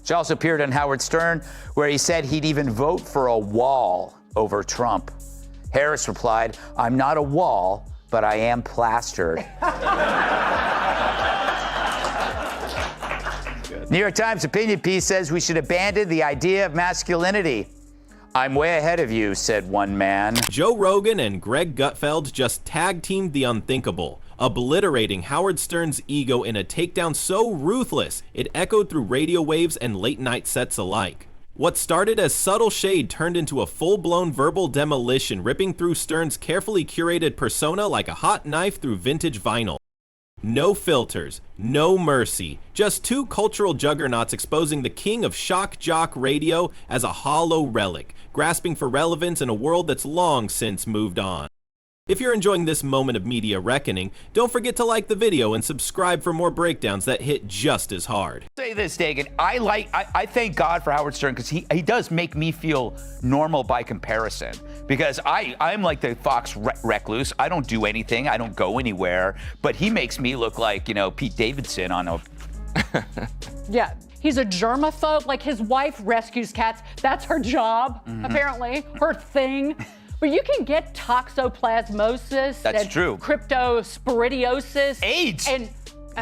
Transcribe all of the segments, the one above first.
She also appeared on Howard Stern, where he said he'd even vote for a wall over Trump. Harris replied, "I'm not a wall, but I am plastered." New York Times opinion piece says we should abandon the idea of masculinity. "I'm way ahead of you," said one man. Joe Rogan and Greg Gutfeld just tag-teamed the unthinkable, obliterating Howard Stern's ego in a takedown so ruthless it echoed through radio waves and late-night sets alike. What started as subtle shade turned into a full-blown verbal demolition, ripping through Stern's carefully curated persona like a hot knife through vintage vinyl. No filters, no mercy, just two cultural juggernauts exposing the king of shock jock radio as a hollow relic, grasping for relevance in a world that's long since moved on. If you're enjoying this moment of media reckoning, don't forget to like the video and subscribe for more breakdowns that hit just as hard. Say this, Dagan. I thank God for Howard Stern because he does make me feel normal by comparison. Because I'm like the fox recluse. I don't do anything. I don't go anywhere. But he makes me look like, Pete Davidson on a... Yeah. He's a germaphobe. Like, his wife rescues cats. That's her job, apparently, her thing. But you can get toxoplasmosis. That's true. Cryptosporidiosis. AIDS. And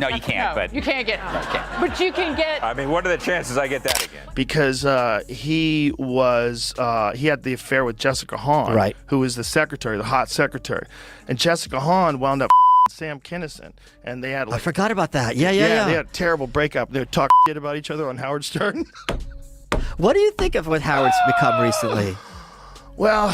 no, you can't. No, you can't get. No, you can't. But you can get. I mean, what are the chances I get that again? Because he had the affair with Jessica Hahn, right, who was the secretary, the hot secretary, and Jessica Hahn wound up Sam Kinison, and they had. I forgot about that. Yeah. They had a terrible breakup. They would talk shit about each other on Howard Stern. What do you think of what Howard's become recently? Well,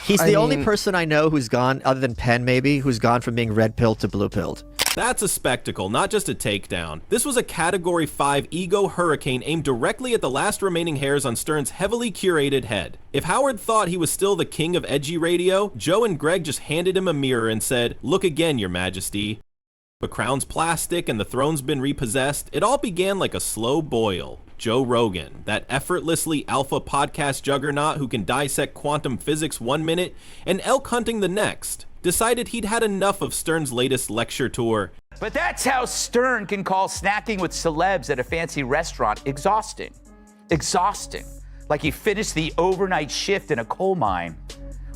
he's the only person I know who's gone, other than Penn maybe, who's gone from being red-pilled to blue-pilled. That's a spectacle, not just a takedown. This was a Category 5 ego hurricane aimed directly at the last remaining hairs on Stern's heavily curated head. If Howard thought he was still the king of edgy radio, Joe and Greg just handed him a mirror and said, "Look again, your majesty." The crown's plastic and the throne's been repossessed. It all began like a slow boil. Joe Rogan, that effortlessly alpha podcast juggernaut who can dissect quantum physics one minute and elk hunting the next, decided he'd had enough of Stern's latest lecture tour. But that's how Stern can call snacking with celebs at a fancy restaurant exhausting. Exhausting. Like he finished the overnight shift in a coal mine,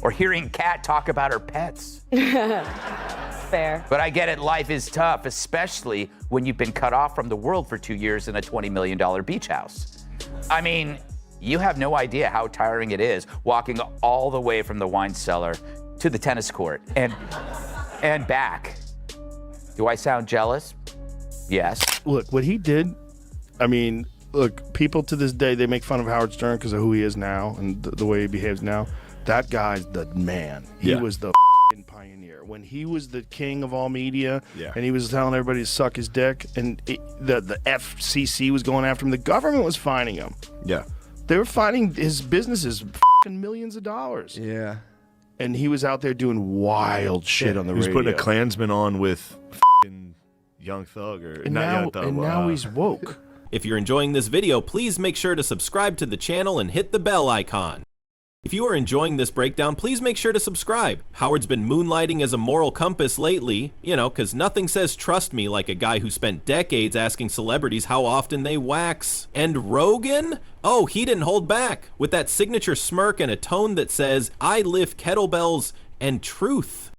or hearing Kat talk about her pets. Fair. But I get it, life is tough, especially when you've been cut off from the world for 2 years in a $20 million beach house. I mean, you have no idea how tiring it is walking all the way from the wine cellar to the tennis court and back. Do I sound jealous? Yes. Look, what he did, I mean, look, people to this day, they make fun of Howard Stern because of who he is now and the way he behaves now. That guy's the man. He was the pioneer. When he was the king of all media, and he was telling everybody to suck his dick, and the FCC was going after him, the government was fining him. Yeah. They were fining his businesses millions of dollars. Yeah. And he was out there doing wild shit on the radio. He was putting a Klansman on with Young Thug. Now he's woke. If you're enjoying this video, please make sure to subscribe to the channel and hit the bell icon. If you are enjoying this breakdown, please make sure to subscribe. Howard's been moonlighting as a moral compass lately, because nothing says trust me like a guy who spent decades asking celebrities how often they wax. And Rogan? Oh, he didn't hold back, with that signature smirk and a tone that says, "I lift kettlebells and truth."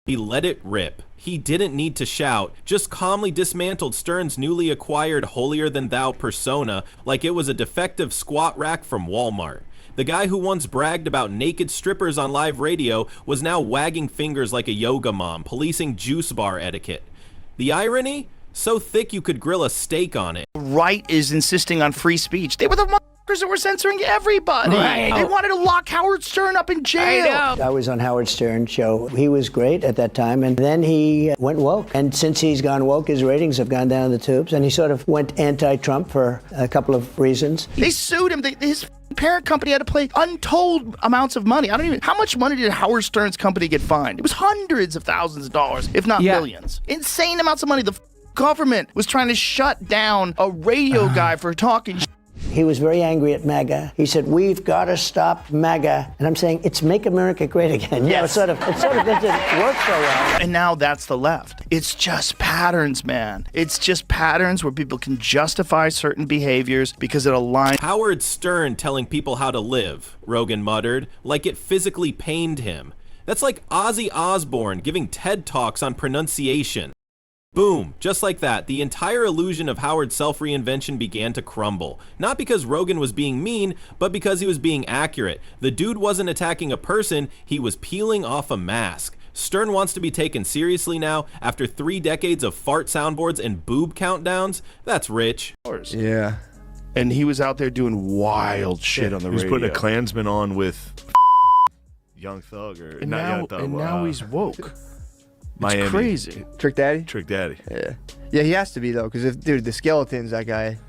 He let it rip. He didn't need to shout, just calmly dismantled Stern's newly acquired holier-than-thou persona like it was a defective squat rack from Walmart. The guy who once bragged about naked strippers on live radio was now wagging fingers like a yoga mom, policing juice bar etiquette. The irony? So thick you could grill a steak on it. Right is insisting on free speech. They were the motherfuckers that were censoring everybody. Right. They wanted to lock Howard Stern up in jail. I was on Howard Stern's show. He was great at that time, and then he went woke. And since he's gone woke, his ratings have gone down the tubes, and he sort of went anti-Trump for a couple of reasons. They sued him. His parent company had to pay untold amounts of money. How much money did Howard Stern's company get fined? It was hundreds of thousands of dollars, if not millions. Insane amounts of money. The government was trying to shut down a radio guy for talking shit. He was very angry at MAGA. He said, we've got to stop MAGA. And I'm saying, it's Make America Great Again. Yes. It sort of doesn't work so well. And now that's the left. It's just patterns, man. It's just patterns where people can justify certain behaviors because it aligns. Howard Stern telling people how to live, Rogan muttered, like it physically pained him. That's like Ozzy Osbourne giving TED Talks on pronunciation. Boom, just like that, the entire illusion of Howard's self-reinvention began to crumble. Not because Rogan was being mean, but because he was being accurate. The dude wasn't attacking a person, he was peeling off a mask. Stern wants to be taken seriously now after 3 decades of fart soundboards and boob countdowns. That's rich. Yeah. And he was out there doing wild shit on the radio. He was putting a Klansman on with Young Thug or And not now, Young Thug. and now he's woke. It's Miami. crazy. Trick Daddy? Trick Daddy. Yeah. Yeah, he has to be, though, because dude, the skeletons, that guy.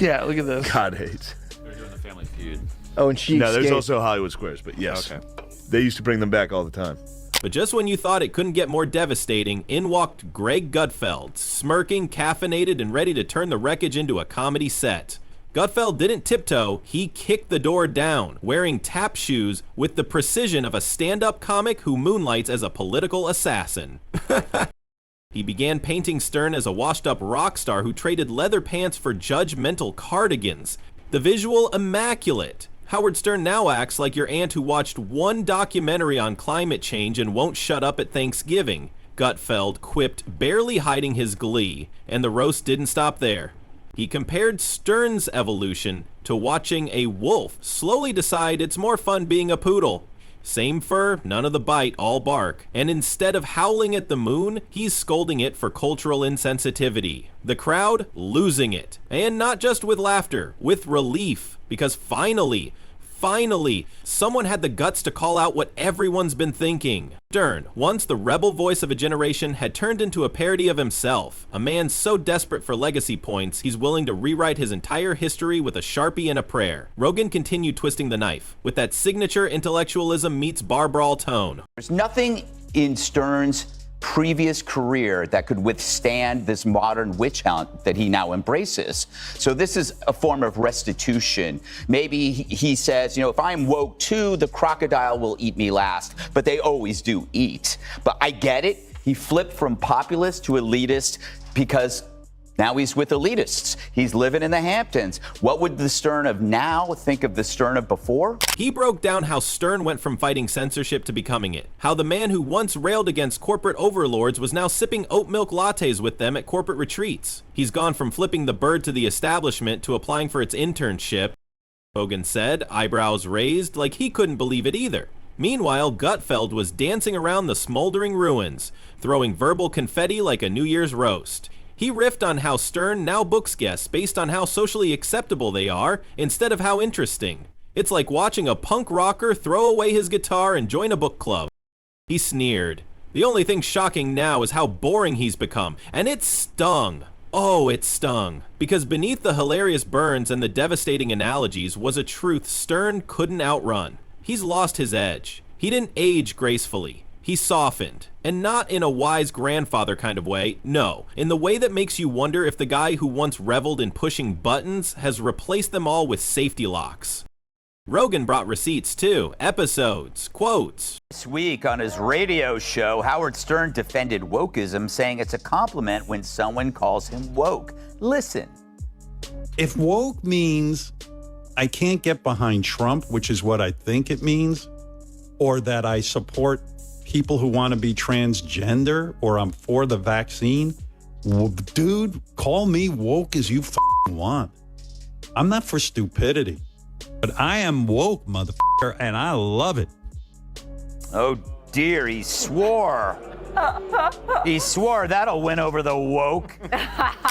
Yeah, look at this. God hates. They're doing the Family Feud. Oh, and she No, there's escaped. also Hollywood Squares, but yes. Okay. They used to bring them back all the time. But just when you thought it couldn't get more devastating, in walked Greg Gutfeld, smirking, caffeinated, and ready to turn the wreckage into a comedy set. Gutfeld didn't tiptoe, he kicked the door down, wearing tap shoes with the precision of a stand-up comic who moonlights as a political assassin. He began painting Stern as a washed-up rock star who traded leather pants for judgmental cardigans. The visual immaculate. Howard Stern now acts like your aunt who watched one documentary on climate change and won't shut up at Thanksgiving. Gutfeld quipped, barely hiding his glee, and the roast didn't stop there. He compared Stern's evolution to watching a wolf slowly decide it's more fun being a poodle. Same fur, none of the bite, all bark. And instead of howling at the moon, he's scolding it for cultural insensitivity. The crowd losing it. And not just with laughter, with relief. Because finally, someone had the guts to call out what everyone's been thinking. Stern, once the rebel voice of a generation, had turned into a parody of himself. A man so desperate for legacy points, he's willing to rewrite his entire history with a Sharpie and a prayer. Rogan continued twisting the knife, with that signature intellectualism meets bar brawl tone. There's nothing in Stern's previous career that could withstand this modern witch hunt that he now embraces. So this is a form of restitution. Maybe he says, if I'm woke too, the crocodile will eat me last, but they always do eat. But I get it. He flipped from populist to elitist because now he's with elitists. He's living in the Hamptons. What would the Stern of now think of the Stern of before? He broke down how Stern went from fighting censorship to becoming it. How the man who once railed against corporate overlords was now sipping oat milk lattes with them at corporate retreats. He's gone from flipping the bird to the establishment to applying for its internship. Rogan said, eyebrows raised, like he couldn't believe it either. Meanwhile, Gutfeld was dancing around the smoldering ruins, throwing verbal confetti like a New Year's roast. He riffed on how Stern now books guests based on how socially acceptable they are instead of how interesting. It's like watching a punk rocker throw away his guitar and join a book club. He sneered. The only thing shocking now is how boring he's become, and it stung. Oh, it stung. Because beneath the hilarious burns and the devastating analogies was a truth Stern couldn't outrun. He's lost his edge. He didn't age gracefully. He softened, and not in a wise grandfather kind of way, no, in the way that makes you wonder if the guy who once reveled in pushing buttons has replaced them all with safety locks. Rogan brought receipts too, episodes, quotes. This week on his radio show, Howard Stern defended wokeism, saying it's a compliment when someone calls him woke. Listen. If woke means I can't get behind Trump, which is what I think it means, or that I support people who want to be transgender, or I'm for the vaccine, well, dude, call me woke as you want. I'm not for stupidity, but I am woke, motherfucker, and I love it. Oh dear, he swore. He swore that'll win over the woke.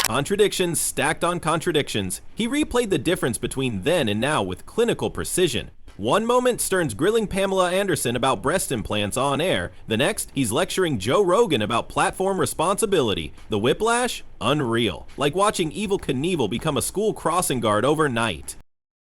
Contradictions stacked on contradictions. He replayed the difference between then and now with clinical precision. One moment, Stern's grilling Pamela Anderson about breast implants on air. The next, he's lecturing Joe Rogan about platform responsibility. The whiplash? Unreal. Like watching Evel Knievel become a school crossing guard overnight.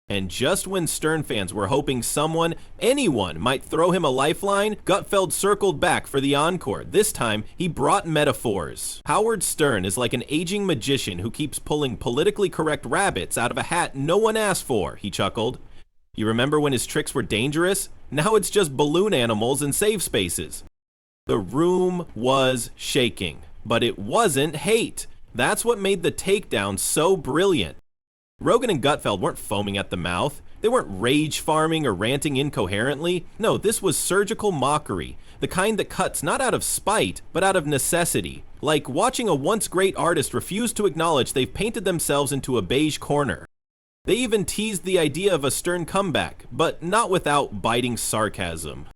And just when Stern fans were hoping someone, anyone, might throw him a lifeline, Gutfeld circled back for the encore. This time, he brought metaphors. Howard Stern is like an aging magician who keeps pulling politically correct rabbits out of a hat no one asked for, he chuckled. You remember when his tricks were dangerous? Now it's just balloon animals and safe spaces. The room was shaking, but it wasn't hate. That's what made the takedown so brilliant. Rogan and Gutfeld weren't foaming at the mouth. They weren't rage farming or ranting incoherently. No, this was surgical mockery, the kind that cuts not out of spite, but out of necessity. Like watching a once great artist refuse to acknowledge they've painted themselves into a beige corner. They even teased the idea of a Stern comeback, but not without biting sarcasm.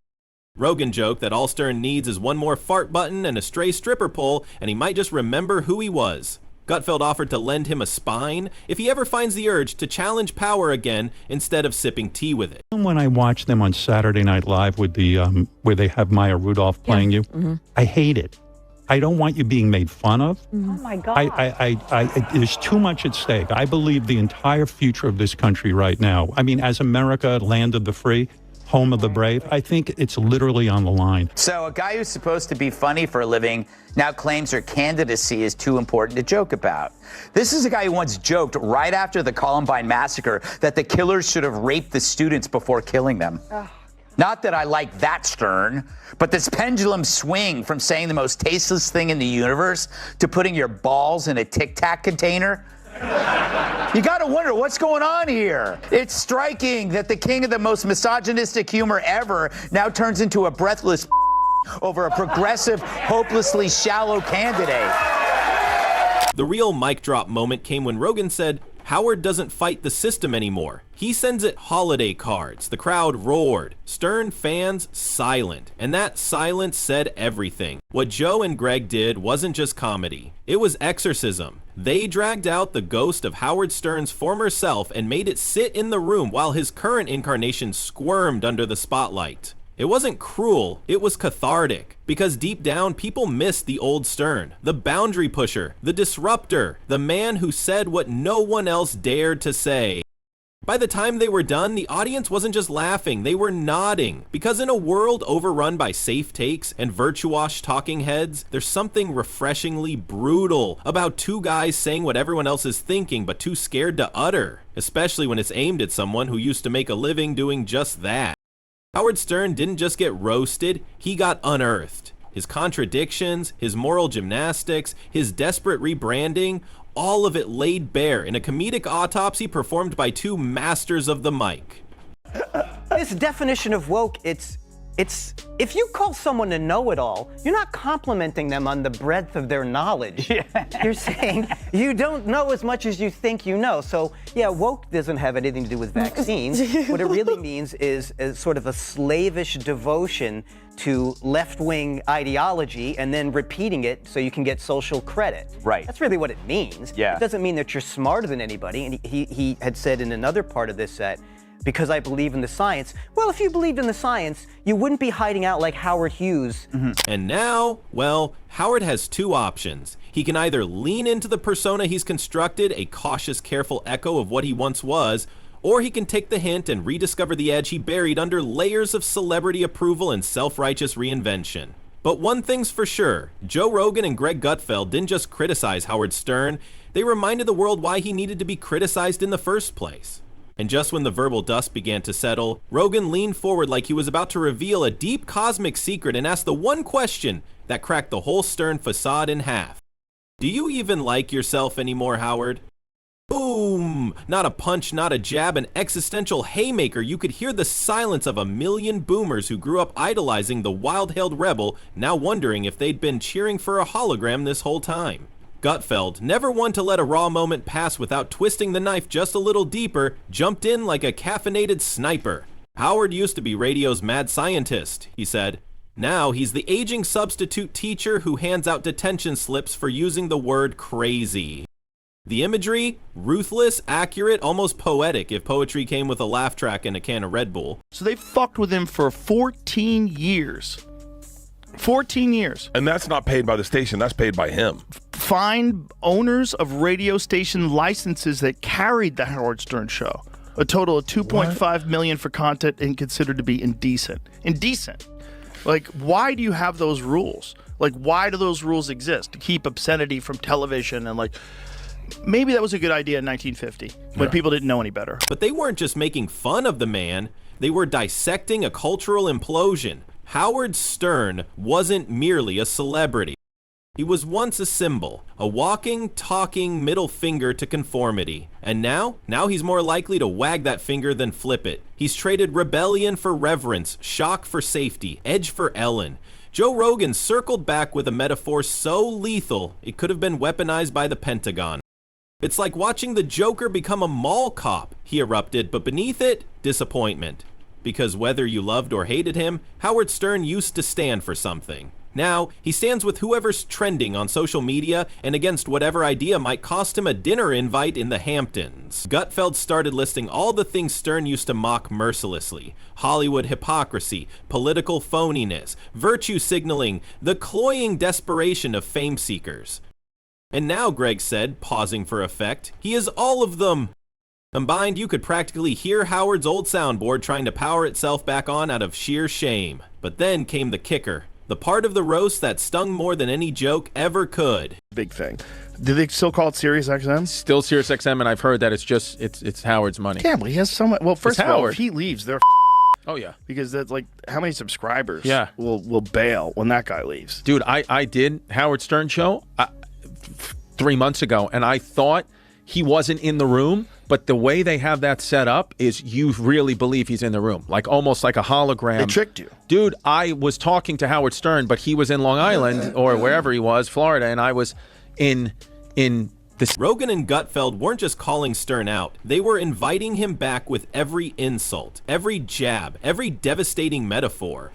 Rogan joked that all Stern needs is one more fart button and a stray stripper pole, and he might just remember who he was. Gutfeld offered to lend him a spine if he ever finds the urge to challenge power again instead of sipping tea with it. When I watch them on Saturday Night Live with the where they have Maya Rudolph playing you, I hate it. I don't want you being made fun of. Oh my God. There's too much at stake. I believe the entire future of this country right now, I mean, as America, land of the free, home of the brave, I think it's literally on the line. So a guy who's supposed to be funny for a living now claims her candidacy is too important to joke about. This is a guy who once joked right after the Columbine massacre that the killers should have raped the students before killing them. Not that I like that Stern, but this pendulum swing from saying the most tasteless thing in the universe to putting your balls in a Tic Tac container. You gotta wonder what's going on here. It's striking that the king of the most misogynistic humor ever now turns into a breathless over a progressive, hopelessly shallow candidate. The real mic drop moment came when Rogan said, Howard doesn't fight the system anymore. He sends it holiday cards. The crowd roared. Stern fans silent. And that silence said everything. What Joe and Greg did wasn't just comedy. It was exorcism. They dragged out the ghost of Howard Stern's former self and made it sit in the room while his current incarnation squirmed under the spotlight. It wasn't cruel, it was cathartic, because deep down people missed the old Stern, the boundary pusher, the disruptor, the man who said what no one else dared to say. By the time they were done, the audience wasn't just laughing, they were nodding, because in a world overrun by safe takes and virtuoso talking heads, there's something refreshingly brutal about two guys saying what everyone else is thinking but too scared to utter, especially when it's aimed at someone who used to make a living doing just that. Howard Stern didn't just get roasted, he got unearthed. His contradictions, his moral gymnastics, his desperate rebranding, all of it laid bare in a comedic autopsy performed by two masters of the mic. This definition of woke, it's if you call someone a know-it-all, you're not complimenting them on the breadth of their knowledge. You're saying you don't know as much as you think you know. So yeah, woke doesn't have anything to do with vaccines. What it really means is sort of a slavish devotion to left-wing ideology and then repeating it so you can get social credit. Right. That's really what it means. Yeah. It doesn't mean that you're smarter than anybody. And he had said in another part of this set, because I believe in the science. Well, if you believed in the science, you wouldn't be hiding out like Howard Hughes. And now, well, Howard has two options. He can either lean into the persona he's constructed, a cautious, careful echo of what he once was, or he can take the hint and rediscover the edge he buried under layers of celebrity approval and self-righteous reinvention. But one thing's for sure, Joe Rogan and Greg Gutfeld didn't just criticize Howard Stern, they reminded the world why he needed to be criticized in the first place. And just when the verbal dust began to settle, Rogan leaned forward like he was about to reveal a deep cosmic secret and asked the one question that cracked the whole Stern facade in half. Do you even like yourself anymore, Howard? Boom! Not a punch, not a jab, an existential haymaker. You could hear the silence of a million boomers who grew up idolizing the wild-hailed rebel, now wondering if they'd been cheering for a hologram this whole time. Gutfeld, never one to let a raw moment pass without twisting the knife just a little deeper, jumped in like a caffeinated sniper. Howard used to be radio's mad scientist, he said. Now he's the aging substitute teacher who hands out detention slips for using the word crazy. The imagery, ruthless, accurate, almost poetic if poetry came with a laugh track and a can of Red Bull. So they fucked with him for 14 years. 14 years. And that's not paid by the station, that's paid by him. Find owners of radio station licenses that carried the Howard Stern show. A total of $2.5 million for content and considered to be indecent. Indecent. Like, why do you have those rules? Like, why do those rules exist? To keep obscenity from television and like, maybe that was a good idea in 1950 when people didn't know any better. But they weren't just making fun of the man, they were dissecting a cultural implosion. Howard Stern wasn't merely a celebrity. He was once a symbol, a walking, talking middle finger to conformity. And now he's more likely to wag that finger than flip it. He's traded rebellion for reverence, shock for safety, edge for Ellen. Joe Rogan circled back with a metaphor so lethal, it could have been weaponized by the Pentagon. It's like watching the Joker become a mall cop, he erupted, but beneath it, disappointment. Because whether you loved or hated him, Howard Stern used to stand for something. Now, he stands with whoever's trending on social media and against whatever idea might cost him a dinner invite in the Hamptons. Gutfeld started listing all the things Stern used to mock mercilessly. Hollywood hypocrisy, political phoniness, virtue signaling, the cloying desperation of fame seekers. And now, Greg said, pausing for effect, he is all of them. Combined, you could practically hear Howard's old soundboard trying to power itself back on out of sheer shame. But then came the kicker. The part of the roast that stung more than any joke ever could. Big thing. Do they still call it Sirius XM? Still Sirius XM, and I've heard that it's Howard's money. Yeah, but he has so much. Well, first of all, Howard. if he leaves, they're Oh yeah, because that's like how many subscribers? Yeah. will bail when that guy leaves. dude. I did Howard Stern show 3 months ago, and I thought he wasn't in the room. But the way they have that set up is you really believe he's in the room, like almost like a hologram. They tricked you. Dude, I was talking to Howard Stern, but he was in Long Island or wherever he was, Florida, and I was in this. Rogan and Gutfeld weren't just calling Stern out, they were inviting him back with every insult, every jab, every devastating metaphor.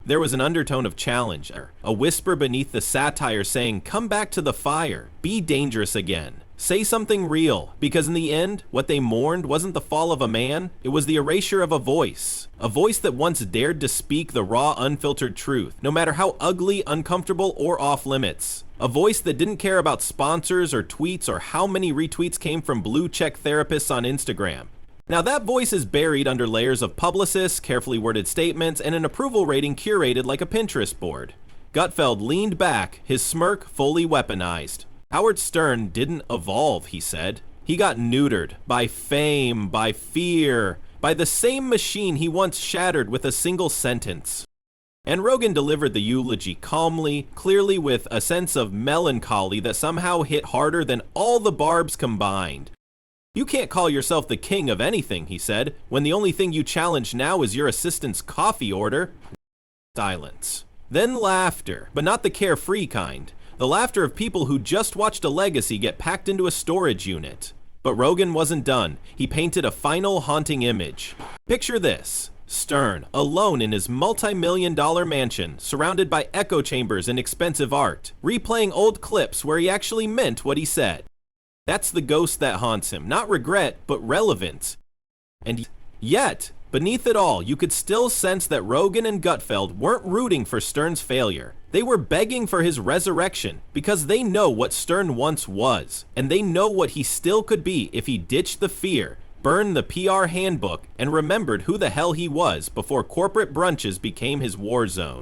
There was an undertone of challenge, a whisper beneath the satire saying, come back to the fire, be dangerous again. Say something real, because in the end, what they mourned wasn't the fall of a man, it was the erasure of a voice that once dared to speak the raw, unfiltered truth, no matter how ugly, uncomfortable, or off limits. A voice that didn't care about sponsors or tweets or how many retweets came from blue-check therapists on Instagram. Now that voice is buried under layers of publicists, carefully worded statements, and an approval rating curated like a Pinterest board. Gutfeld leaned back, his smirk fully weaponized. Howard Stern didn't evolve, he said. He got neutered by fame, by fear, by the same machine he once shattered with a single sentence. And Rogan delivered the eulogy calmly, clearly with a sense of melancholy that somehow hit harder than all the barbs combined. You can't call yourself the king of anything, he said, when the only thing you challenge now is your assistant's coffee order. Silence. Then laughter, but not the carefree kind. The laughter of people who just watched a legacy get packed into a storage unit. But Rogan wasn't done. He painted a final haunting image. Picture this. Stern, alone in his multi-million-dollar mansion, surrounded by echo chambers and expensive art, replaying old clips where he actually meant what he said. That's the ghost that haunts him, not regret, but relevance. And yet, beneath it all, you could still sense that Rogan and Gutfeld weren't rooting for Stern's failure. They were begging for his resurrection because they know what Stern once was, and they know what he still could be if he ditched the fear, burned the PR handbook, and remembered who the hell he was before corporate brunches became his war zone.